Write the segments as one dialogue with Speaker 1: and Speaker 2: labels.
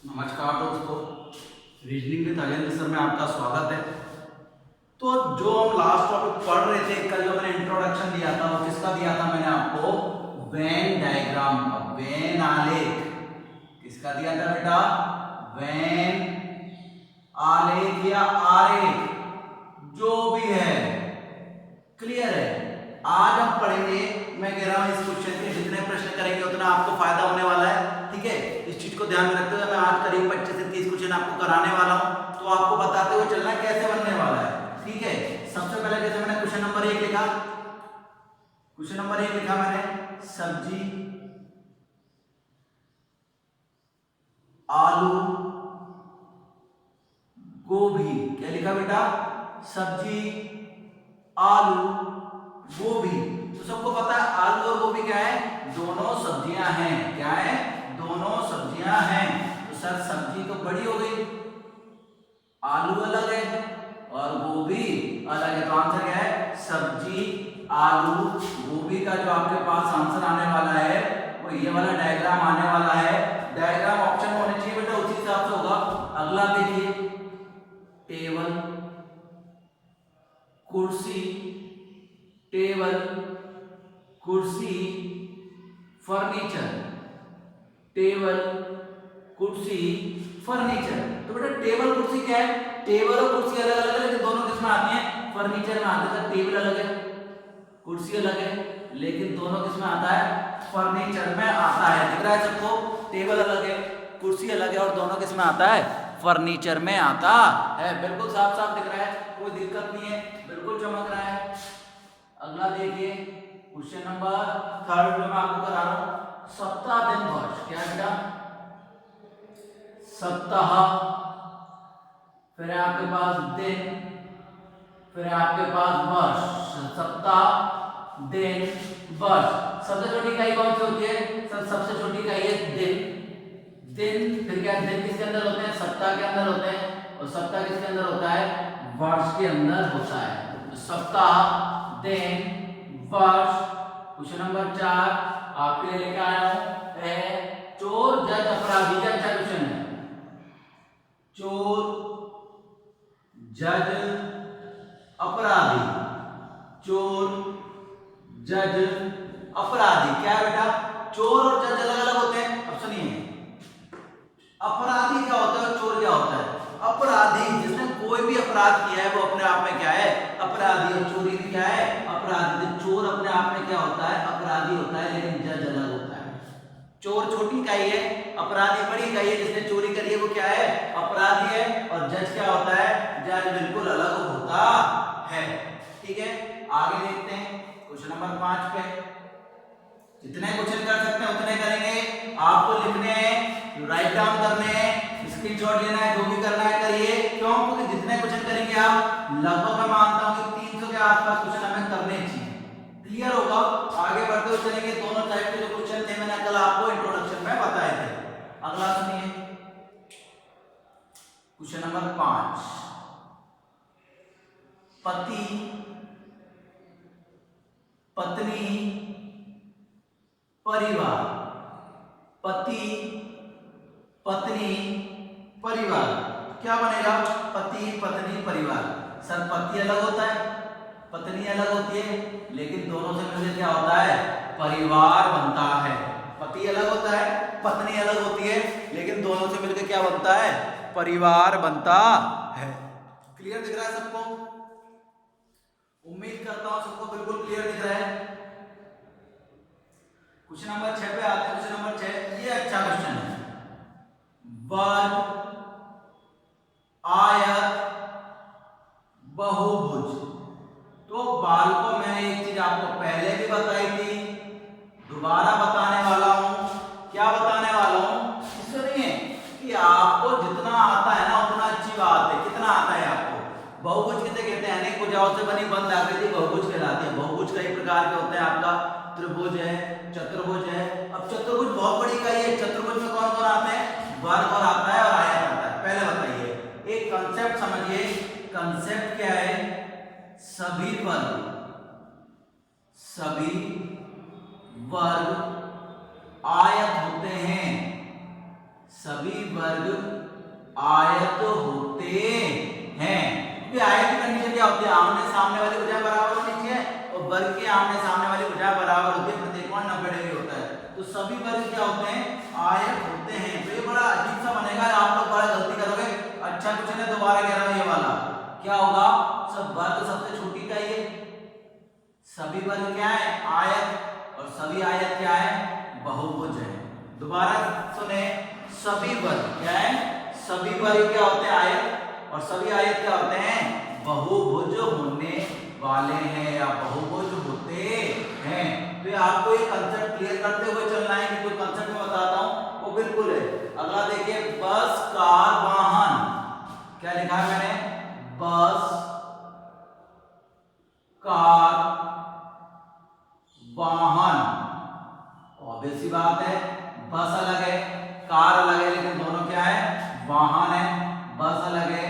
Speaker 1: नमस्कार दोस्तों, reasoning with Ajendra sir में आपका स्वागत है। तो जो हम लास्ट टॉपिक पढ़ रहे थे, कल जो मैंने इंट्रोडक्शन दिया था वो किसका दिया था मैंने आपको? वेन डायग्राम का, वेन आलेख। किसका दिया था बेटा? वेन आलेख या आरेख, जो भी है। क्लियर है? आज हम पढ़ेंगे, मैं कह रहा हूं इस क्वेश्चन के जितने प्रश्न करेंगे उतना आपको फायदा होने वाला है। ठीक है, इस चीज को ध्यान में रखते हुए मैं आज करीब 25 से 30 क्वेश्चन आपको कराने वाला हूं, तो आपको बताते हुए चलना कैसे बनने वाला है। ठीक है, सबसे पहले जैसे मैंने क्वेश्चन नंबर 1 लिखा, क्वेश्चन नंबर 1 लिखा मैंने, सब्जी आलू गोभी। क्या लिखा बेटा? सब्जी आलू गोभी। तो सबको पता है आलू और गोभी क्या है? दोनों सब्जियां हैं। क्या है? दोनों सब्जियां हैं। तो सर सब्जी तो बड़ी हो गई, आलू अलग है और गोभी अलग है, तो आंसर क्या है? सब्जी आलू गोभी का जो आपके पास आंसर आने वाला है वो ये वाला डायग्राम आने वाला है। डायग्राम ऑप्शन में होने चाहिए बेटा, उसी हिसाब से होगा। अगला देखिए, टेबल कुर्सी, टेबल कुर्सी फर्नीचर, टेबल कुर्सी फर्नीचर। तो बेटा टेबल कुर्सी क्या है? टेबल और कुर्सी अलग अलग है, लेकिन दोनों किसमें आती हैं? फर्नीचर में आते हैं। टेबल अलग है, कुर्सी अलग है, लेकिन दोनों किसमें आता है? फर्नीचर में आता है। दिख रहा है सबको? टेबल अलग है, कुर्सी अलग है, और दोनों किसमें आता है? फर्नीचर में आता है। बिल्कुल साफ साफ दिख रहा है, कोई दिक्कत नहीं है, बिल्कुल चमक रहा है। अगला देखिए, क्वेश्चन नंबर 3 जो मैं आपको करा रहा हूं, सप्ताह दिन वर्ष। क्या बेटा? सप्ताह, फिर है आपके पास दिन, फिर है आपके पास वर्ष। सप्ताह दिन वर्ष। सबसे छोटी इकाई कौन सी होती है? सबसे छोटी इकाई है दिन। दिन, फिर क्या? दिन किसके अंदर होते हैं? सप्ताह के अंदर होते हैं, और सप्ताह किसके अंदर होता है? वर्ष के अंदर होता है। तो सप्ताह दिन वर्ष। क्वेश्चन नंबर 4 आपके लिए लेकर आया हूं है चोर जज अपराधी का। अच्छा क्वेश्चन है, चोर जज अपराधी, चोर जज अपराधी। क्या है बेटा? चोर और जज अलग अलग होते हैं। अब सुनिए, अपराधी क्या होता है और चोर क्या होता है? अपराधी जिसने कोई भी अपराध किया है वो अपने आप में क्या है? अपराधी। और चोरी भी क्या है? अपराधी। तो चोर अपने आप में क्या होता है? अपराधी होता है, लेकिन जज अलग होता है। चोर छोटी इकाई है, अपराधी बड़ी इकाई है। जिसने चोरी करी है वो क्या है? अपराधी है। और जज क्या होता है? जज बिल्कुल अलग होता है। ठीक है, आगे देखते हैं क्वेश्चन नंबर 5 पे। जितने क्वेश्चन कर सकते हैं उतने करेंगे। आपको लिखने हैं, राइट डाउन करने हैं, स्क्रीनशॉट लेना है, जो भी करना है करिए। क्यों? क्योंकि जितने क्वेश्चन करेंगे आप, लगभग मैं मानता हूं कि 300 के आसपास क्वेश्चन हमें करने चाहिए। क्लियर होगा? आगे बढ़ते हुए चलेंगे। दोनों टाइप के जो क्वेश्चन थे मैंने कल आपको इंट्रोडक्शन में बताए थे। अगला सुनिए, क्वेश्चन नंबर 5, पति पत्नी परिवार। पति पत्नी परिवार क्या बनेगा? पति पत्नी परिवार। सर पति अलग होता है, पत्नी अलग होती है, लेकिन दोनों से मिलकर क्या होता है? परिवार बनता है। पति अलग होता है, पत्नी अलग होती है, लेकिन दोनों से मिलकर क्या बनता है? परिवार बनता है। क्लियर दिख रहा है सबको? उम्मीद करता हूं सबको बिल्कुल क्लियर दिख रहा है। क्वेश्चन नंबर 6 पे आते हैं। क्वेश्चन नंबर 6 ये अच्छा क्वेश्चन है। वर्ग, आयत, बहुभुज। तो बालकों मैंने एक चीज आपको पहले भी बताई थी, दोबारा बताने वाला हूं। क्या बताने वाला हूं? इससे नहीं है कि आपको जितना आता है ना उतना अच्छी बात है। कितना आता है आपको? बहुभुज किसे कहते हैं? अनेक भुजाओं से बनी बंद आकृति बहुभुज कहलाती है। बहुभुज कई प्रकार के होते हैं। आपका त्रिभुज है, चतुर्भुज है। अब चतुर्भुज बहुत बड़ी इकाई है। चतुर्भुज में कौन कौन आते हैं? वर्ग और आता है और आयत आता है। पहले बताइए, एक कंसेप्ट समझिए। कंसेप्ट क्या है? सभी वर्ग, सभी वर्ग आयत होते हैं। सभी वर्ग आयत होते हैं। क्योंकि आयत की कंडीशन क्या होती है, आमने सामने वाली भुजाएं बराबर होनी चाहिए और वर्ग के आमने सामने वाली भुजाएं बराबर होती है, प्रत्येक कोण 90 डिग्री होता है। तो सभी वर्ग क्या होते हैं, आयत होते हैं। तो ये बड़ा अजीब सा बनेगा, आप लोग बड़ा गलती करोगे। अच्छा क्वेश्चन है, दोबारा कह रहा हूं ये वाला क्या होगा, सब वर्ग सबसे छोटी का ये, सभी वर्ग क्या है, आयत, और सभी आयत क्या है, बहुभुज है। दोबारा सुने, सभी वर्ग क्या है, सभी वर्ग क्या होते हैं, आयत, और सभी आयत क्या होते हैं, बहुभुज होने वाले हैं या बहुभुज होते हैं। तो ये आपको ये कंसेप्ट क्लियर करते हुए चलना है कि जो कंसेप्ट मैं बताता हूं वो बिल्कुल है। अगला देखिए, बस, कार, वाहन, क्या लिखा है मैंने, बस, कार, वाहन। ऑब्वियस सी बात है, बस अलग है, कार अलग है, लेकिन दोनों क्या है, वाहन है। बस अलग है,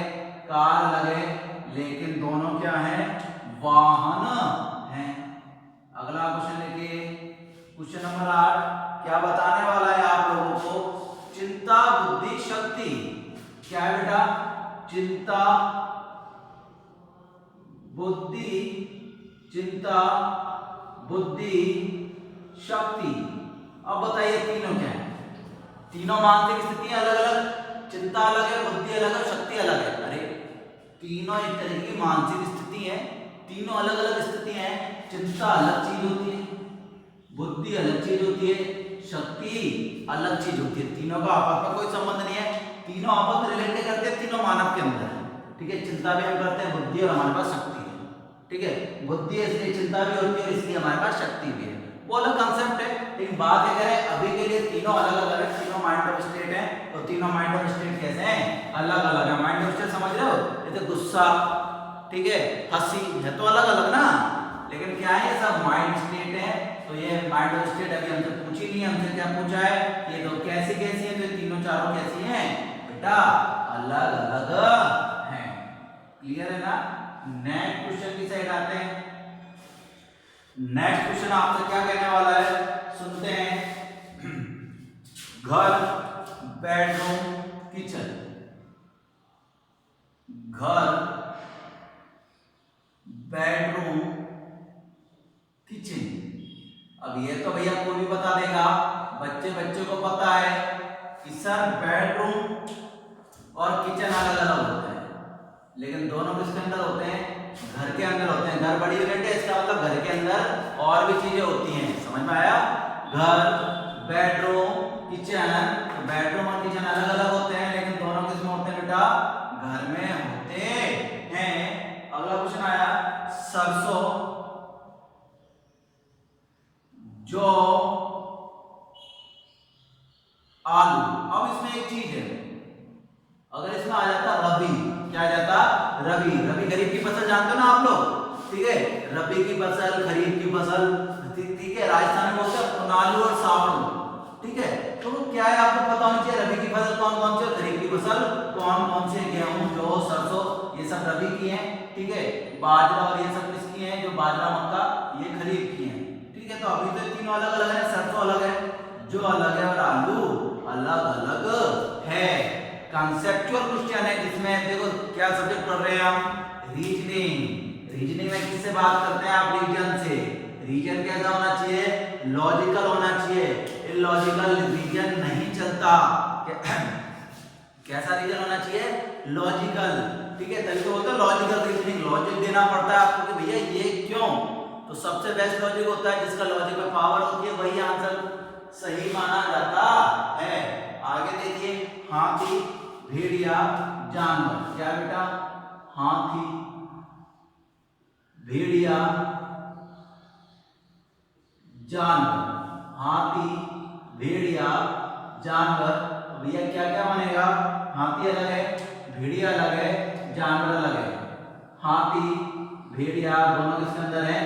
Speaker 1: कार अलग है, लेकिन दोनों क्या है, वाहन है। अगला क्वेश्चन देखिए, क्वेश्चन नंबर 8 क्या बताने वाला है आप लोगों को, चिंता, बुद्धि, शक्ति। क्या है बेटा, चिंता, बुद्धि, चिंता, बुद्धि, शक्ति। अब बताइए तीनों क्या है, तीनों मानसिक स्थितियां अलग अलग, चिंता अलग है, बुद्धि अलग है, शक्ति अलग है। अरे तीनों एक तरह की मानसिक स्थिति है, तीनों अलग अलग स्थितियां हैं। चिंता अलग चीज होती है, बुद्धि अलग चीज होती है, शक्ति अलग चीज होती है। तीनों का आपस में कोई संबंध नहीं है, तीनों आपस में रिलेट करते हैं, तीनों मानव के अंदर है। ठीक है, चिंता भी हम करते हैं, बुद्धि और हमारे पास शक्ति है। ठीक है, बुद्धि है इसलिए चिंता भी होती है और इसलिए हमारे पास शक्ति भी है, वो अलग कंसेप्ट है। लेकिन बात ये करें अभी के लिए, तीनों अलग अलग है, तीनों माइंड ऑफ स्टेट है। और तीनों माइंड ऑफ स्टेट कैसे हैं, अलग अलग है। माइंड ऑफ स्टेट समझ रहे हो, जैसे गुस्सा, ठीक है, हंसी है, तो अलग अलग ना, लेकिन क्या है, ये सब माइंड स्टेट है। तो ये माइंड ऑफ स्टेट अभी हमसे पूछी नहीं है, हमसे क्या पूछा है, ये दो कैसी कैसी है, तो ये तीनों चारों कैसी हैं बेटा, अलग अलग हैं। क्लियर है ना। नेक्स्ट क्वेश्चन की साइड आते हैं। नेक्स्ट क्वेश्चन आपसे क्या कहने वाला है, सुनते हैं। घर, बेडरूम, किचन। घर, बेडरूम, किचन। अब ये तो भैया कोई भी बता देगा, बच्चे को पता है कि सर बेडरूम और किचन अलग अलग होते हैं, लेकिन दोनों किसके अंदर होते हैं, घर के अंदर होते हैं। घर बड़ी यूनिट है, इसका मतलब घर के अंदर और भी चीजें होती हैं। समझ में आया, घर, बेडरूम, किचन। तो बेडरूम और किचन अलग अलग होते हैं, लेकिन दोनों किसमें होते हैं बेटा, घर में होते हैं। अगला क्वेश्चन आया, सरसों, जौ, आलू। अब इसमें एक चीज है, अगर इसमें आ जाता रबी, क्या आ जाता, रबी। रबी खरीफ की फसल जानते हो ना आप लोग, ठीक है, रबी की फसल, खरीफ की फसल, ठीक है, राजस्थान में बोलते हैं नालू और सावड़ू। ठीक है, तो क्या है, आपको पता होना चाहिए रबी की फसल कौन कौन सी, खरीफ की फसल कौन कौन से, गेहूं, जौ, सरसों, ये सब रबी की हैं। ठीक है, बाजरा और ये सब किसकी हैं, जो बाजरा, मक्का, ये खरीफ की हैं। ठीक है, तो अभी तो तीनों अलग अलग है, सरसों अलग है, जो अलग है, और आलू अलग अलग है। कॉन्सेप्चुअल क्वेश्चन है, जिसमें देखो क्या सब्जेक्ट पढ़ रहे हैं हम, रीजनिंग। रीजनिंग में किससे बात करते हैं आप, रीजन से। रीजन कैसा होना चाहिए, लॉजिकल होना चाहिए, इलॉजिकल रीजन नहीं चलता। कैसा रीजन होना चाहिए, लॉजिकल। ठीक है, तभी तो होता है लॉजिकल रीजनिंग, लॉजिक देना पड़ता है आपको कि भैया ये क्यों। तो सबसे बेस्ट लॉजिक होता है जिसका लॉजिक में पावर होती है, वही आंसर सही माना जाता है। आगे देखिए, हाथी, भेड़िया, जानवर। क्या बेटा, हाथी, भेड़िया, जानवर। हाथी, भेड़िया, जानवर। भैया क्या क्या बनेगा, हाथी अलग है, भेड़िया अलग है, जानवर अलग है। हाथी, भेड़िया दोनों किसके अंदर है,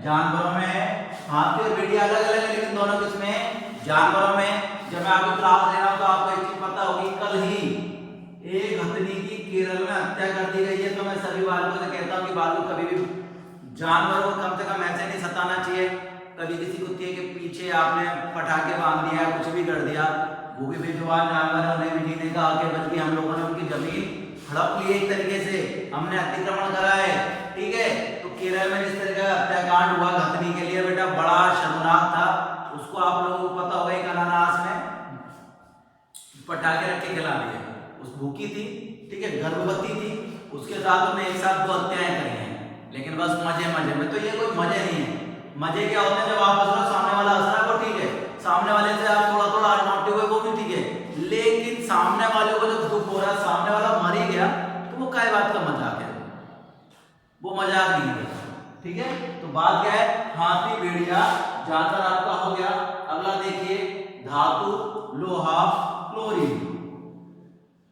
Speaker 1: जानवरों में है। हाथी और भेड़िया अलग अलग है, लेकिन दोनों किसमें है, जानवरों में। जब मैं आपको क्लास दे रहा हूं तो आपको एक चीज पता होगी, कल ही एक हथनी की केरल में हत्या कर दी गई है। तो मैं सभी बालकों से कहता हूं कि बालक कभी भी जानवरों को कम से कम ऐसे नहीं सताना चाहिए। कभी किसी कुत्ते के पीछे आपने पटाखे बांध दिया, कुछ भी कर दिया, वो भी बेजुबान जानवर है, उन्हें भी जीने का हक है, बल्कि हम लोगों ने उनकी जमीन हड़प ली एक तरीके से, हमने अतिक्रमण करा है, ठीक है। तो केरल में जिस तरह का हत्याकांड हुआ घतनी के लिए बेटा, बड़ा शर्मनाक था। उसको आप लोगों को पता होगा, एक अनानास में पटाखे रख के खिला दिए, उस भूखी थी, ठीक है, गर्भवती थी, उसके साथ उन्हें एक साथ 2 हत्याएं करी हैं, लेकिन बस मजे मजे में। तो ये कोई मजे नहीं है। मजे क्या होते हैं, जब आप हंस रहे हो, सामने वाला हंस रहा है, वो ठीक है, सामने वाले से आप थोड़ा थोड़ा नॉटी हुए, वो भी ठीक है, लेकिन सामने वाले को जब दुख हो रहा है, सामने वाला मर ही गया, तो वो काय बात का मजाक है, वो मजाक नहीं है, ठीक है। तो बात क्या है, हाथी भेड़िया जानवर आपका हो गया। अगला देखिए, धातु, लोहा, क्लोरीन।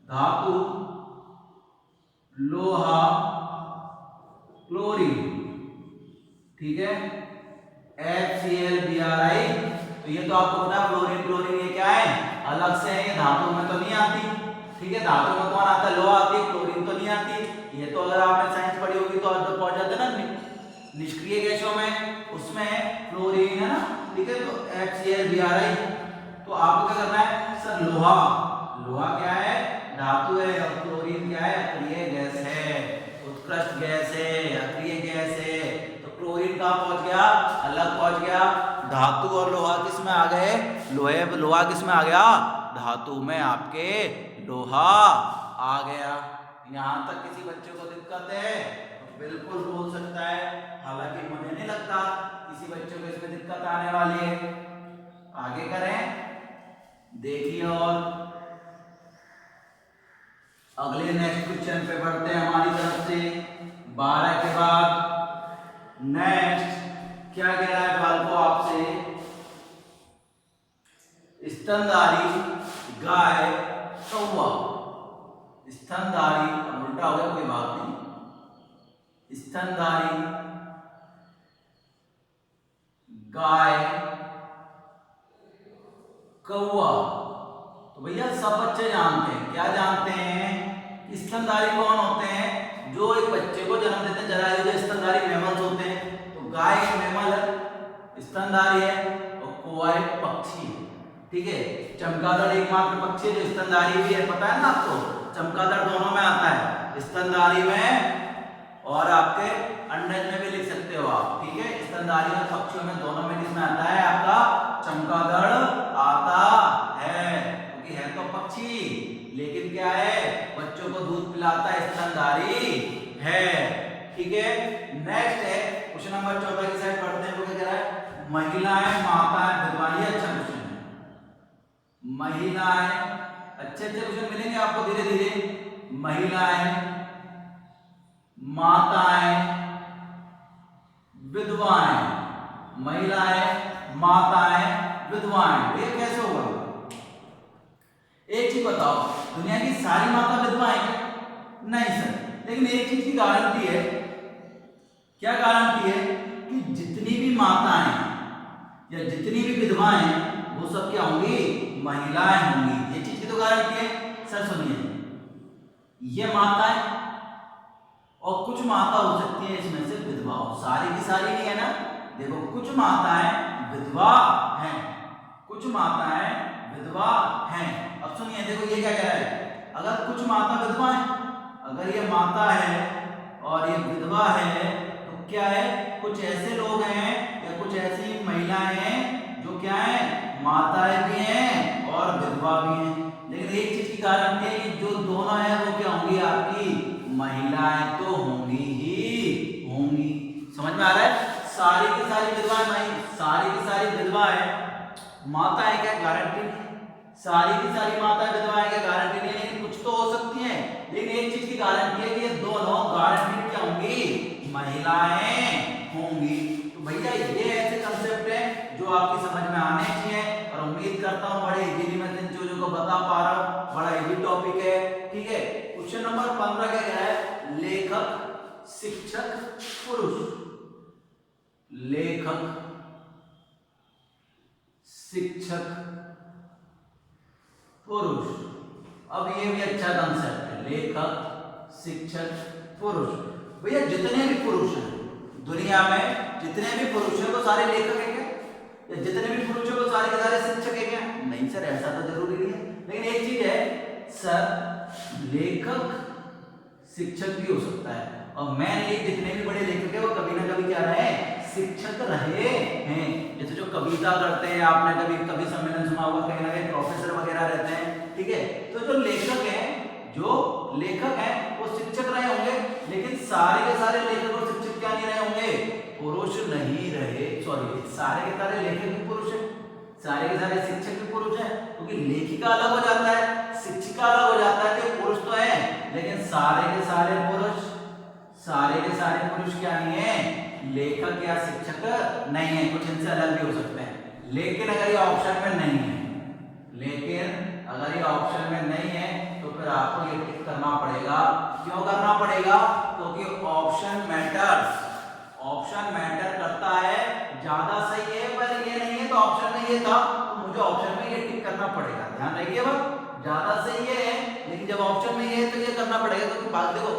Speaker 1: धातु, लोहा, क्लोरीन, ठीक है, HCl, Bri। तो ये तो आपको पता है, फ्लोरीन क्लोरीन ये क्या है, अलग से है, ये धातु में तो नहीं आती, ठीक है। धातु में कौन आता है, लोहा आती है, क्लोरीन तो नहीं आती। ये तो अगर आपने साइंस पढ़ी होगी तो आज पहुंच जाते ना निष्क्रिय गैसों में, उसमें फ्लोरीन है ना, ठीक है। तो HCl, Bri। तो आपको क्या करना है सर, लोहा, लोहा क्या है, धातु है, और क्लोरीन क्या है, अक्रिय गैस है, उत्कृष्ट गैस है, अक्रिय गैस है। तो क्लोरीन कहाँ पहुंच गया, अलग पहुंच गया। धातु और लोहा किस में आ गए, लोहा किस में आ गया, धातु में आपके लोहा आ गया। यहां तक किसी बच्चे को दिक्कत है तो बिल्कुल बोल सकता है, हालांकि मुझे नहीं लगता किसी बच्चे को इसमें दिक्कत आने वाली है। आगे करें, देखिए, और अगले नेक्स्ट क्वेश्चन पे बढ़ते हैं हमारी तरफ से। 12 के बाद नेक्स्ट क्या कह रहा है फाल्को आपसे, स्तनधारी गाय, कौवा। स्तनधारी, उल्टा हो गया, कोई बात नहीं, स्तनधारी गाय, कौवा। तो भैया सब बच्चे जानते हैं, क्या जानते हैं, स्तनधारी कौन होते हैं, जो एक बच्चे को जन्म देते हैं, जरायुज स्तनधारी मैमल्स होते हैं। तो गाय एक मैमल है, स्तनधारी है, और कौवा एक पक्षी है, ठीक है। चमगादड़ एकमात्र पक्षी है जो स्तनधारी भी है, पता है ना आपको, चमगादड़ दोनों में आता है, स्तनधारी में और आपके अंडज में भी लिख सकते हो आप, ठीक है। स्तनधारी और पक्षियों में दोनों में किसमें आता है, आपका चमगादड़ आता है, क्योंकि है तो पक्षी, लेकिन क्या है, बच्चों को दूध पिलाता है, स्तनधारी है, ठीक है। नेक्स्ट है क्वेश्चन नंबर 14 की साइड पढ़ते हैं। वो क्या कह रहा है, महिलाएं, माताएं, विधवाएं। अच्छा क्वेश्चन है, महिलाएं, अच्छे अच्छे क्वेश्चन मिलेंगे आपको धीरे धीरे। महिलाएं, माताएं, विधवाएं। महिलाएं, माताएं, विधवाएं, ये कैसे होगा? एक चीज बताओ, दुनिया की सारी माता विधवाएं क्या? नहीं सर, लेकिन एक चीज की गारंटी है। क्या गारंटी है? कि जितनी भी माताएं या जितनी भी विधवाएं, वो सब क्या होंगी? महिलाएं होंगी। ये चीज की तो गारंटी है। सर सुनिए, ये माताएं और कुछ माता हो सकती है इसमें से विधवा हो, सारी की सारी नहीं है ना। देखो, कुछ माताएं विधवा हैं, कुछ माताएं विधवा हैं। अब सुनिए, देखो ये क्या कह रहा है, अगर कुछ माता विधवा है, अगर ये माता है और ये विधवा है, तो क्या है, कुछ ऐसे लोग हैं या कुछ ऐसी महिलाएं हैं जो क्या है, माताएं भी हैं और विधवा भी हैं। लेकिन एक चीज की गारंटी है कि जो दोनों है वो क्या होंगी? आपकी महिलाएं तो होंगी ही होंगी। समझ में आ रहा है? सारी की सारी विधवाएं, सारी की सारी विधवाएं माता है, क्या गारंटी नहीं? सारी की सारी माता विधवाएं, क्या गारंटी नहीं? लेकिन कुछ तो हो सकती है। लेकिन एक चीज की गारंटी है कि ये दोनों गारंटी क्या होंगी? महिलाएं होंगी। तो भैया ये ऐसे कंसेप्ट है जो आपकी समझ में आने चाहिए, और उम्मीद करता हूँ बड़े इजीली मैं इन चीजों को बता पा रहा हूँ। बड़ा इजी टॉपिक है, ठीक है। क्वेश्चन नंबर 15 क्या कह रहा है? लेखक, शिक्षक, पुरुष। लेखक, शिक्षक, पुरुष। अब ये भी अच्छा कंसेप्ट है, लेखक, शिक्षक, पुरुष। भैया जितने भी पुरुष हैं दुनिया में, जितने भी पुरुष हैं वो सारे लेखक हैं क्या? या जितने भी पुरुष हैं वो सारे के सारे शिक्षक हैं क्या? नहीं सर, ऐसा तो जरूरी नहीं है। सर लेखक शिक्षक भी हो सकता है, और मेनली जितने भी बड़े लेखक है वो कभी ना कभी क्या रहे, शिक्षक रहे हैं। जैसे जो कविता करते हैं, आपने कभी कवि सम्मेलन सुना होगा, कहीं ना कहीं प्रोफेसर वगैरह रहते हैं, ठीक है। तो जो लेखक है वो शिक्षक रहे होंगे, लेकिन सारे के सारे लेखक और शिक्षक क्या नहीं रहे होंगे, पुरुष नहीं रहे, सॉरी सारे के सारे लेखक भी पुरुष है, सारे के सारे शिक्षक भी पुरुष है, क्योंकि लेखिका अलग हो जाता है, शिक्षिका अलग हो जाता है, तो पुरुष तो है, लेकिन सारे के सारे पुरुष क्या नहीं है, लेखक या शिक्षक नहीं है, कुछ इनसे अलग भी हो सकते हैं। लेकिन अगर ये ऑप्शन में नहीं है, तो फिर आपको ये टिक करना पड़ेगा। क्यों करना पड़ेगा? क्योंकि ऑप्शन मैटर करता है, ज्यादा सही है पर ये नहीं है, तो ऑप्शन में ये था तो मुझे ऑप्शन में ये टिक करना पड़ेगा। ध्यान रखिए, बस ज्यादा सही ये है, लेकिन जब ऑप्शन में ये है तो ये करना पड़ेगा, क्योंकि बात देखो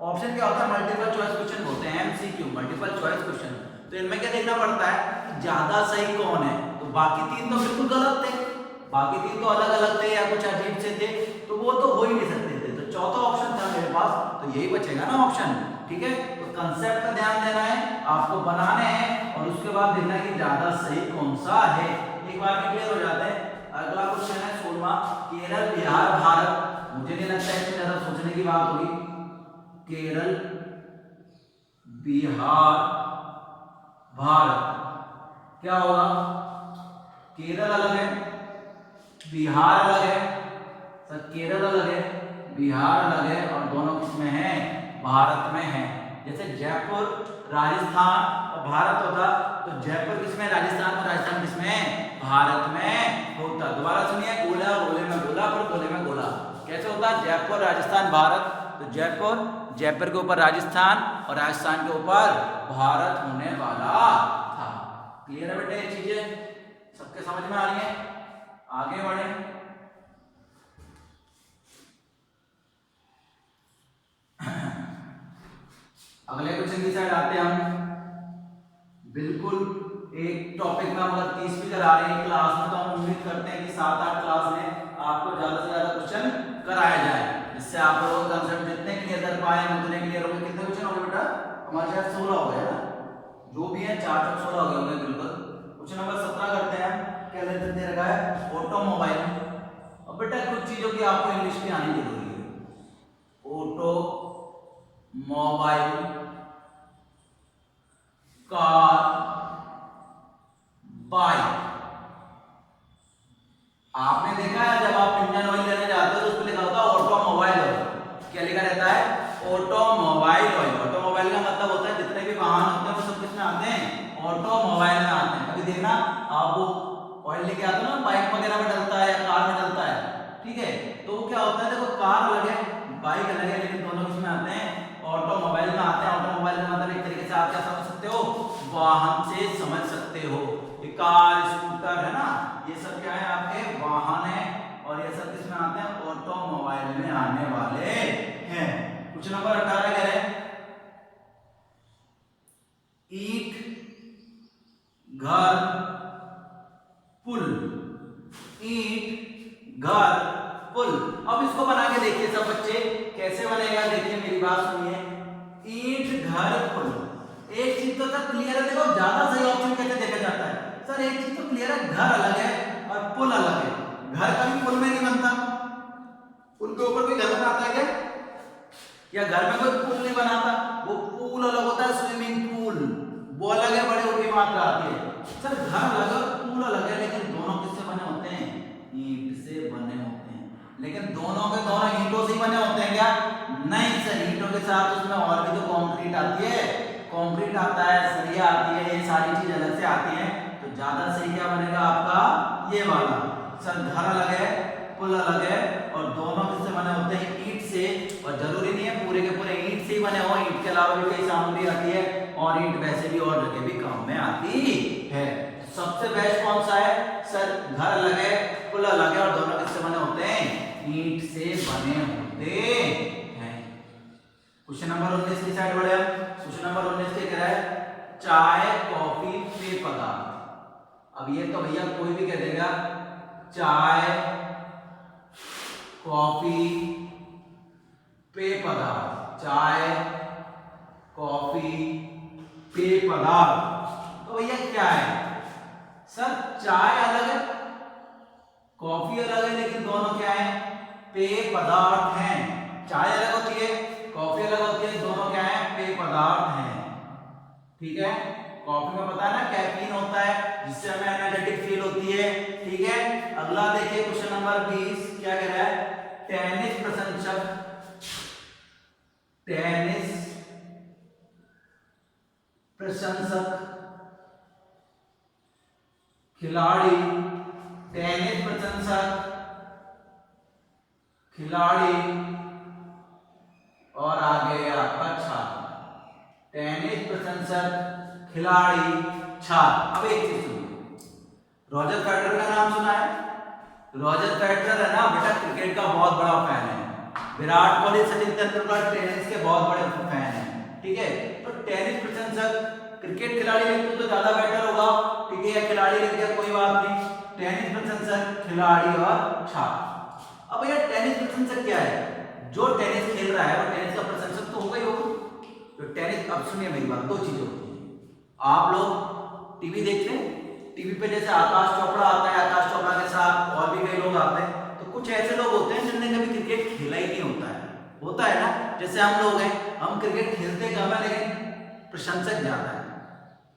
Speaker 1: ऑप्शन क्या होता है, मल्टीपल चॉइस क्वेश्चन होते हैं, एमसीक्यू मल्टीपल चॉइस क्वेश्चन। तो इनमें क्या देखना पड़ता है कि ज्यादा सही कौन है, तो बाकी तीन तो बिल्कुल गलत थे, बाकी तीन तो अलग अलग थे या कुछ अजीब से थे, तो वो तो हो ही नहीं सकते थे। तो चौथा ऑप्शन था मेरे पास, तो यही बचेगा ना ऑप्शन, ठीक है। तो कंसेप्ट का ध्यान देना है, आपको बनाने हैं और उसके बाद देखना है कि ज्यादा सही कौन सा है। एक बार में क्लियर हो जाते हैं। अगला क्वेश्चन है 16वां, केरल बिहार भारत। मुझे नहीं लगता है इसमें ज्यादा सोचने की बात होगी। केरल बिहार भारत क्या होगा? केरल अलग है, बिहार अलग है, सर केरल अलग है, बिहार अलग है, और दोनों किसमें है? भारत में है। जैसे जयपुर राजस्थान और भारत होता, तो जयपुर किसमें? राजस्थान, और राजस्थान किसमें? भारत में होता। दोबारा सुनिए, गोला गोले में गोला, फिर गोले में गोला। कैसे होता? जयपुर राजस्थान भारत, तो जयपुर के ऊपर राजस्थान और राजस्थान के ऊपर भारत होने वाला था। क्लियर है बेटे? ये चीजें सबके समझ में आ रही है? आगे बढ़े। अगले क्वेश्चन की साइड आते हैं हम। बिल्कुल एक टॉपिक में हम अगर 30 भी करा रहे हैं क्लास में, तो हम उम्मीद करते हैं कि 7-8 क्लास में आपको ज्यादा से ज्यादा क्वेश्चन कराया जाए, जिससे आप लोगों का कंसेप्ट जितने क्लियर कर पाए उतने क्लियर हो गए। कितने क्वेश्चन हो गए बेटा? हमारे शायद 16 हो गए ना, जो भी है 4-4 16 हो गए बिल्कुल। क्वेश्चन नंबर 17 करते हैं। क्या लेते दे रखा है? ऑटोमोबाइल। अब बेटा कुछ चीजों की आपको इंग्लिश में आनी जरूरी है। Automobile, car, bike. आपने देखा है जब आप इंजन ऑयल लेने जाते हो तो उसमें लिखा होता है ऑटोमोबाइल ऑयल। क्या लिखा रहता है? Automobile oil. ऑटोमोबाइल का मतलब होता है जितने भी वाहन होते हैं वो सब किसमें आते हैं? ऑटोमोबाइल में आते हैं। कभी देखना आप वो ऑयल लेके आते हो ना, बाइक वगैरह में डलता है या कार में डलता है, ठीक है। तो वो क्या होता है, देखो कार अलग है, बाइक अलग है, लेकिन दोनों किसमें आते हैं? ऑटोमोबाइल में आते हैं। ऑटोमोबाइल का मतलब एक तरीके से आप क्या समझ सकते हो? वाहन से समझ सकते हो। ये कार, स्कूटर है ना, ये सब क्या है? आपके वाहन है, और ये सब किसमें आते हैं? ऑटोमोबाइल में आने वाले हैं। क्वेश्चन नंबर 18 कह रहे हैं ईंट, घर, पुल। ईंट, घर, पुल। अब इसको बना के देखिए सब बच्चे, कैसे बनेगा देखिए, मेरी बात सुनिए। ईंट, घर, पुल। एक चीज तो सर क्लियर है, देखो ज्यादा सही ऑप्शन कैसे देखा जाता है? सर एक चीज तो क्लियर है, घर अलग है और पुल अलग है। घर कभी पुल में नहीं बनता, पुल के ऊपर कोई घर बनाता है क्या? या घर में कोई पुल नहीं बनाता? वो पूल अलग होता है, स्विमिंग पूल वो अलग है, बड़े होगी मात्रा आती है। सर घर अलग है, पूल अलग है, लेकिन दोनों किससे बने होते हैं? ईंट से बने होते हैं। लेकिन दोनों के दोनों ईंटों से ही बने होते हैं क्या? नहीं सर, ईंटों के साथ उसमें और भी तो कंक्रीट आती है, कंक्रीट आता है, सरिया आती है, ये सारी चीज अलग से आती है। तो ज्यादा सही क्या बनेगा आपका? ये वाला। सर घर अलग है, पुल अलग है, और दोनों किससे बने होते हैं? ईंट से। और जरूरी नहीं है पूरे के पूरे ईंट से ही बने हो, ईंट के अलावा भी कई सामग्री आती है, और ईंट वैसे भी और जगह भी काम में आती है। सबसे बेस्ट कौन सा है? सर घर अलग है, पुल अलग है, और दोनों किससे बने होते हैं? ईंट से बने होते हैं। क्वेश्चन नंबर 19 की साइड बढ़े। क्वेश्चन नंबर 19 के कह रहा है चाय, कॉफी, पेय पदार्थ। अब ये तो भैया कोई भी कह देगा चाय, कॉफी, पेय पदार्थ, चाय, कॉफी, पेय पदार्थ। तो भैया क्या है सर, चाय अलग है, कॉफी अलग है, लेकिन दोनों क्या है, पेय पदार्थ हैं। चाय अलग होती है, कॉफी अलग होती है, दोनों क्या है, पेय पदार्थ हैं। ठीक है, कॉफी में पता है ना कैफीन होता है जिससे हमें एनर्जेटिक फील होती है। ठीक है, अगला देखिए क्वेश्चन नंबर 20 क्या कह रहा है, टेनिस प्रशंसक खिलाड़ी, टेनिस प्रशंसक खिलाड़ी और आगे आपका छात्र, टेनिस प्रशंसक खिलाड़ी छात्र। अब एक चीज सुनिए, रॉजर फेडरर का नाम सुना है? रॉजर फेडरर है ना बेटा, क्रिकेट का बहुत बड़ा फैन है। विराट कोहली, सचिन तेंदुलकर टेनिस के बहुत बड़े फैन हैं। ठीक है, तो टेनिस प्रशंसक, क्रिकेट खिलाड़ी लिख तो ज्यादा बेटर होगा। ठीक है, खिलाड़ी लिख दिया कोई बात नहीं, टेनिस प्रशंसक खिलाड़ी और छात्र। अब ये टेनिस प्रशंसक क्या है, जो टेनिस खेल रहा है वो टेनिस का प्रशंसक तो होगा ही होगा। तो टेनिस, अब सुनिए मेरी बात, दो चीजें होती हैं। आप लोग टीवी देखते हैं, टीवी पे जैसे आकाश चोपड़ा आता है, आकाश चोपड़ा के साथ और भी कई लोग आते हैं, तो कुछ ऐसे लोग होते हैं जिन्होंने कभी क्रिकेट खेला ही नहीं होता है ना, जैसे हम लोग हैं, हम क्रिकेट खेलते कम है लेकिन प्रशंसक ज्यादा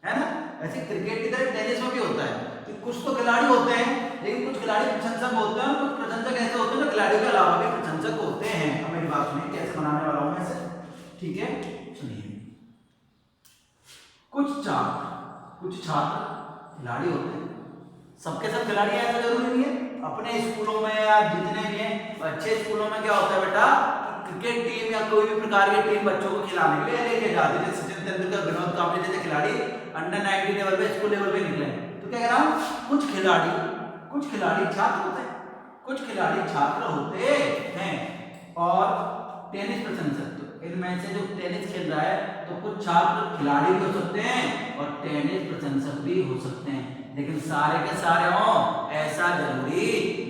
Speaker 1: है ना। ऐसे क्रिकेट की तरह टेनिस में भी होता है कि कुछ तो खिलाड़ी होते हैं लेकिन कुछ खिलाड़ी प्रशंसक होते हैं, कुछ प्रशंसक ऐसे होते हैं जो खिलाड़ियों के अलावा भी प्रशंसक होते हैं। अब मेरी बात सुनिए कैसे बनाने वाला हूं मैं इसे। ठीक है, सुनिए, कुछ छात्र खिलाड़ी होते हैं, सबके सब खिलाड़ी ऐसा जरूरी नहीं है। अपने स्कूलों में या जितने भी हैं अच्छे स्कूलों में क्या होता है बेटा, क्रिकेट टीम या कोई भी प्रकार की टीम बच्चों को खिलाने के लिए लेके जाती है। जैसे सचिन तेंदुलकर, विनोद कांबले जैसे खिलाड़ी अंडर 19 लेवल पे, स्कूल लेवल पे निकले। तो क्या कह रहा हूं, कुछ खिलाड़ी छात्र होते हैं, कुछ खिलाड़ी छात्र होते हैं। और टेनिस प्रशंसक, तो इनमें से जो टेनिस खेल रहा है तो कुछ छात्र खिलाड़ी भी हो सकते हैं और टेनिस प्रशंसक भी हो सकते हैं, लेकिन सारे के सारे हो ऐसा जरूरी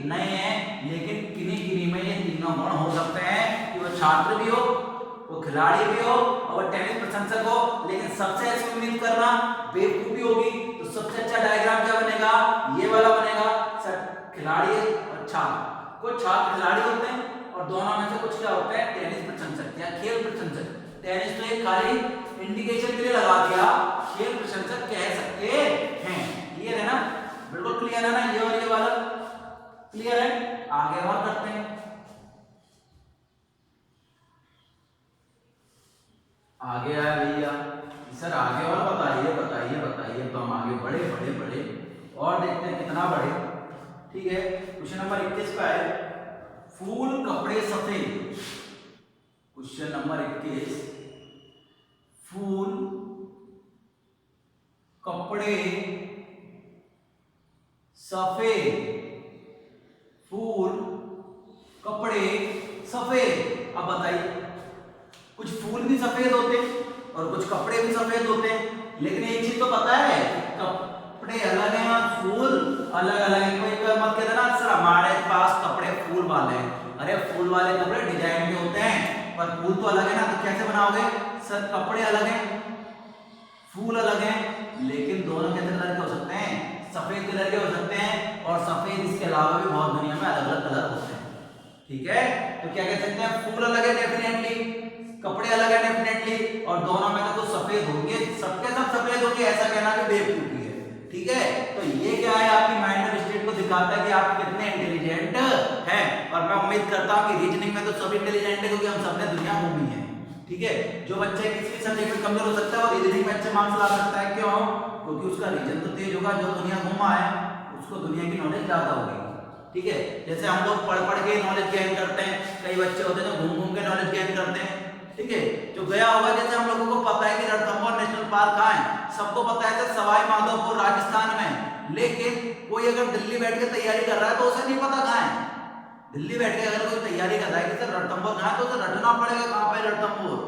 Speaker 1: नहीं है। लेकिन किन्हीं में ये तीनों गुण हो सकते हैं कि वो छात्र भी हो, वो खिलाड़ी भी हो और वो टेनिस प्रशंसक हो। लेकिन सबसे ऐसी उम्मीद करना बेवकूफी होगी। तो सबसे अच्छा डायग्राम क्या बनेगा, ये वाला बनेगा, सर खिलाड़ी और छात्र। कुछ छात्र खिलाड़ी होते हैं और दोनों में से कुछ क्या होता है, टेनिस प्रशंसक या खेल प्रशंसक। टेनिस तो एक खाली इंडिकेशन के लिए लगा दिया, खेल प्रशंसक कह सकते हैं। क्लियर है ना, बिल्कुल क्लियर है ना, ये और ये वाला क्लियर है। आगे और करते हैं, आगे आया भैया सर, आगे और बताइए। तो हम आगे बढ़े और देखते हैं कितना बढ़े। ठीक है, क्वेश्चन नंबर 21 का है, फूल कपड़े सफेद। क्वेश्चन नंबर 21, फूल कपड़े सफेद, फूल कपड़े सफेद। अब बताइए, कुछ फूल भी सफेद होते हैं और कुछ कपड़े भी सफेद होते हैं, लेकिन एक चीज तो पता है, कपड़े अलग हैं और फूल अलग अलग हैं। कोई मत कहता ना सर हमारे पास कपड़े फूल वाले हैं, अरे फूल वाले कपड़े डिजाइन के होते हैं पर फूल तो अलग है ना। तो कैसे बनाओगे, सर कपड़े अलग हैं, फूल अलग हैं, लेकिन दोनों कैसे कलर के हो सकते हैं, सफेद कलर के हो सकते हैं। और सफेद इसके अलावा भी बहुत दुनिया में अलग अलग कलर होते हैं। ठीक है, तो क्या कह सकते हैं, फूल अलग है डेफिनेटली, कपड़े अलग है डेफिनेटली, और दोनों में तो सफेद होंगे, सबके सब सफेद होंगे, ऐसा कहना भी बेवकूफी है। ठीक है, तो ये क्या है, आपकी माइंड स्टेट को दिखाता है कि आप कितने इंटेलिजेंट हैं। और मैं उम्मीद करता हूँ कि रीजनिंग में तो सब इंटेलिजेंट है, क्योंकि हम सबने दुनिया घूमी है। ठीक है, जो बच्चे किसी भी सब्जेक्ट में कमजोर हो सकता है वो रीजनिंग में अच्छे मार्क्स ला सकता है। क्यों, क्योंकि उसका रीजन तो तेज होगा, जो दुनिया घूमा है उसको दुनिया की नॉलेज ज्यादा होगी। ठीक है, जैसे हम लोग पढ़ के नॉलेज गेन करते हैं, कई बच्चे होते हैं जो घूम के नॉलेज गेन करते हैं। ठीक है, जो गया होगा, जैसे हम लोगों को पता है कि रणथंभौर नेशनल पार्क कहाँ है, सबको पता है कि सवाई माधोपुर राजस्थान में। लेकिन कोई अगर दिल्ली बैठ के तैयारी कर रहा है तो उसे नहीं पता कहाँ है। दिल्ली बैठ के अगर कोई तैयारी कर रहा है कि सर रणथंभौर कहाँ है, तो उसे रटना पड़ेगा कहाँ पे रणथंभौर।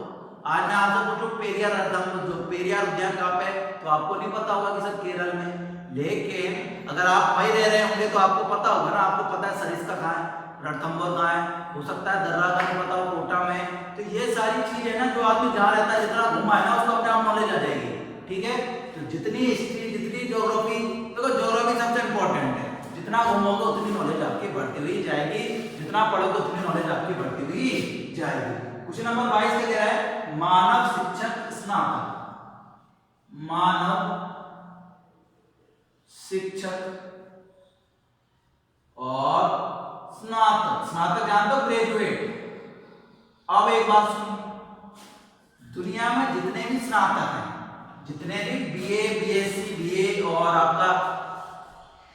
Speaker 1: आज मैं आपसे पूछूं पेरियार रणथंभौर, जो पेरियार उद्यान कहाँ पे, तो आपको नहीं पता होगा कि सर केरल में। लेकिन अगर आप वहीं रह रहे होंगे तो आपको पता होगा ना, आपको पता है सरिस्का कहाँ है, रणथंभौर कहाँ है, हो सकता है दर्रा का नहीं पता हो, कोटा में। तो ये सारी चीज है ना, जो आदमी जहाँ रहता है जितना घुमा है ना उसको अपने आप नॉलेज आ जाएगी। ठीक है, तो जितनी हिस्ट्री, जितनी ज्योग्राफी, देखो ज्योग्राफी सबसे इंपॉर्टेंट है, जितना घूमोगे उतनी नॉलेज आपकी बढ़ती हुई जाएगी, जितना पढ़ोगे उतनी नॉलेज आपकी बढ़ती हुई जाएगी। क्वेश्चन नंबर 22 क्या कह रहा है, मानव शिक्षक स्नातक, मानव शिक्षक और स्नातक, स्नातक जान दो ग्रेजुएट। अब एक बात सुनो, दुनिया में जितने भी स्नातक हैं, जितने भी बीए, बीएससी, बीए और आपका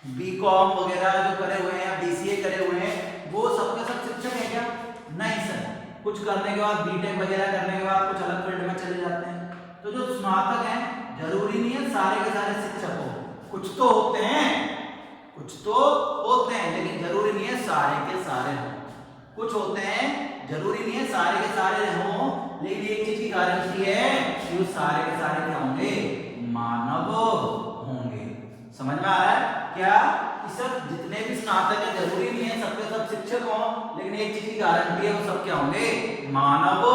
Speaker 1: बीकॉम वगैरह जो करे हुए हैं, बीसीए करे हुए हैं, वो सबके सब शिक्षक हैं क्या? नहीं सर, कुछ करने के बाद बीटेक वगैरह करने के बाद कुछ अलग फील्ड में चले जाते हैं। तो जो स्नातक हैं जरूरी नहीं है सारे के सारे शिक्षक हो, कुछ तो होते हैं, कुछ तो होते हैं, लेकिन जरूरी नहीं है सारे के सारे हो। कुछ होते हैं, जरूरी नहीं है सारे के सारे हो, लेकिन एक चीज की गारंटी है कि वो सारे के सारे क्या होंगे? मानव होंगे। समझ में आ रहा है क्या? कि सब जितने भी स्नातक है जरूरी नहीं है सबके सब शिक्षक हो, लेकिन एक चीज की गारंटी है वो सब क्या होंगे? मानव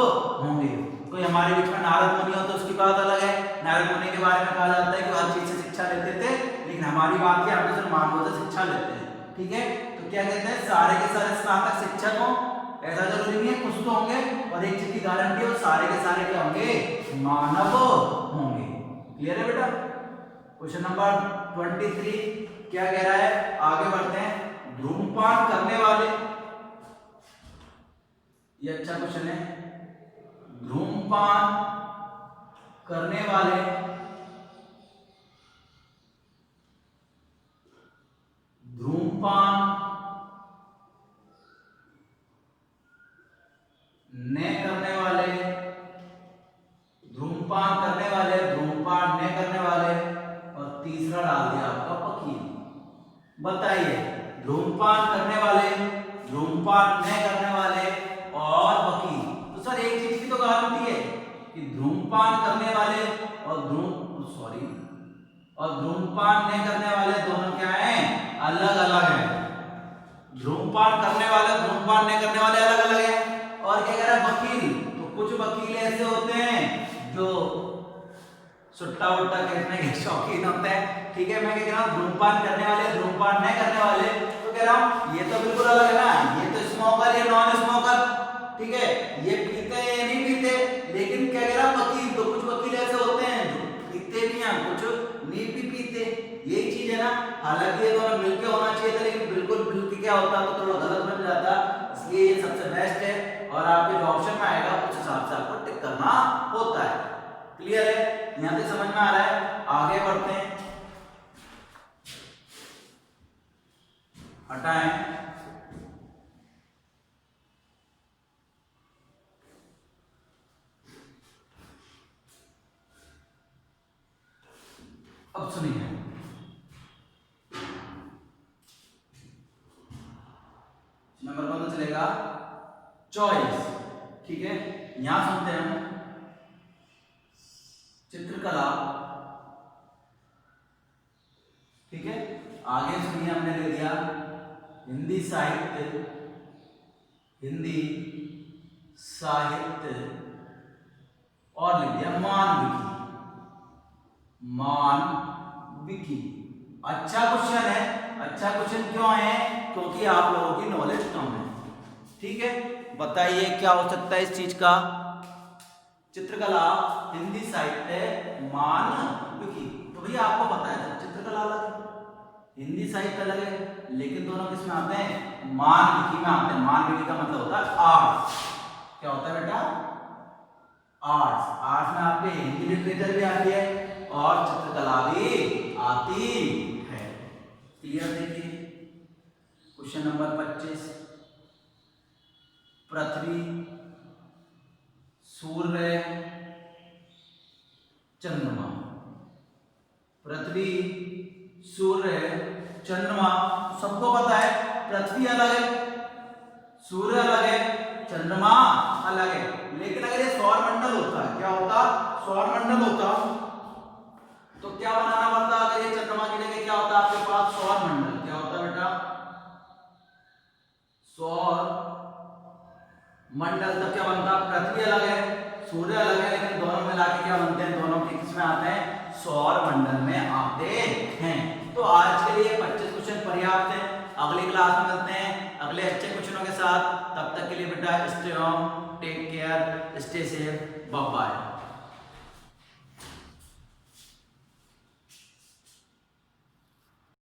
Speaker 1: होंगे। कोई हमारे बीच में नारद मुनि हो तो उसकी बात अलग है, नारद मुनि के बारे में कहा जाता है कि हर चीज से शिक्षा लेते थे, लेकिन हमारी बात क्या, हम तो सिर्फ मानव से शिक्षा लेते हैं। ठीक है, तो क्या कहते हैं, सारे के सारे स्नातक शिक्षक हो ऐसा जरूरी नहीं है, कुछ तो होंगे, और एक चीज की गारंटी है सारे के सारे क्या होंगे? मानव होंगे। क्लियर है बेटा? क्वेश्चन नंबर 23 क्या कह रहा है, आगे बढ़ते हैं। धूम्रपान करने वाले, ये अच्छा क्वेश्चन है। धूम्रपान करने वाले धूम्रपान न करने वाले, धूम्रपान करने वाले, धूम्रपान न करने वाले, और तीसरा डाल दिया आपका वकील। बताइए, धूम्रपान करने वाले, धूम्रपान न करने वाले और वकील, तो सर एक चीज की तो गारंटी है कि धूम्रपान करने वाले और धूम्रपान न करने वाले दोनों क्या हैं? अलग अलग हैं। धूम्रपान करने वाले, धूम्रपान न करने वाले अलग अलग हैं। और क्या कह रहा है, वकील, तो कुछ वकील ऐसे होते हैं जो सुट्टा वुट्टा कहने के शौकीन होते हैं। ठीक है, मैं क्या कह रहा हूँ, धूम्रपान करने वाले, धूम्रपान नहीं करने वाले, तो कह रहा हूँ ये तो बिल्कुल अलग है ना, ये तो स्मोकर, ये नॉन स्मोकर। ठीक है, ये पीते हैं ये नहीं पीते, लेकिन क्या कह रहा है, वकील, तो कुछ वकील ऐसे होते हैं जो पीते भी हैं, कुछ नहीं भी पीते। यही चीज है ना, हालांकि ये दोनों मिलके होना चाहिए था, लेकिन बिल्कुल मिलके क्या होता तो थोड़ा गलत बन जाता, इसलिए ये सबसे बेस्ट है, और आपके जो ऑप्शन में आएगा उस हिसाब से आपको टिक करना होता है। क्लियर है? यहां तक समझ में आ रहा है? आगे बढ़ते हैं, हटाएं। अब सुनिए, नंबर कौन सा चलेगा? चॉइस। ठीक है, यहां सुनते हैं हम चित्रकला। ठीक है, आगे सुनिए, हमने ले लिया हिंदी साहित्य, हिंदी साहित्य, और लिख दिया मानविकी, मानविकी। अच्छा क्वेश्चन है। अच्छा क्वेश्चन क्यों है? क्योंकि आप लोगों की नॉलेज कम है। ठीक है, बताइए क्या हो सकता है इस चीज का? चित्रकला, हिंदी साहित्य, मानविकी। तो भैया आपको पता है चित्रकला अलग है, हिंदी साहित्य अलग है, लेकिन दोनों किस में आते हैं? मानविकी में आते हैं। मानविकी का मतलब होता है आर्ट्स। क्या होता है बेटा? आर्ट्स। आर्ट्स में आपके हिंदी लिटरेचर भी आती है और चित्रकला भी आती है। क्लियर? देखिए क्वेश्चन नंबर 25, पृथ्वी, सूर्य, चंद्रमा। पृथ्वी, सूर्य, चंद्रमा, सबको पता है पृथ्वी अलग है, सूर्य अलग है, चंद्रमा अलग है। लेकिन अगर ये सौर मंडल होता है, क्या होता? सौर मंडल होता, तो क्या बनाना पड़ता? अगर ये चंद्रमा की जगह क्या होता आपके पास? सौर मंडल। क्या होता बेटा? सौर मंडल तब क्या बनता है, पृथ्वी अलग है, सूर्य अलग है, लेकिन दोनों मिला के क्या बनते हैं, दोनों के किस में आते हैं, सौर मंडल में आते हैं। तो आज के लिए 25 क्वेश्चन पर्याप्त है। अगली क्लास में मिलते हैं अगले अच्छे क्वेश्चनों के साथ। तब तक के लिए बेटा stay home, take care, stay safe, bye bye.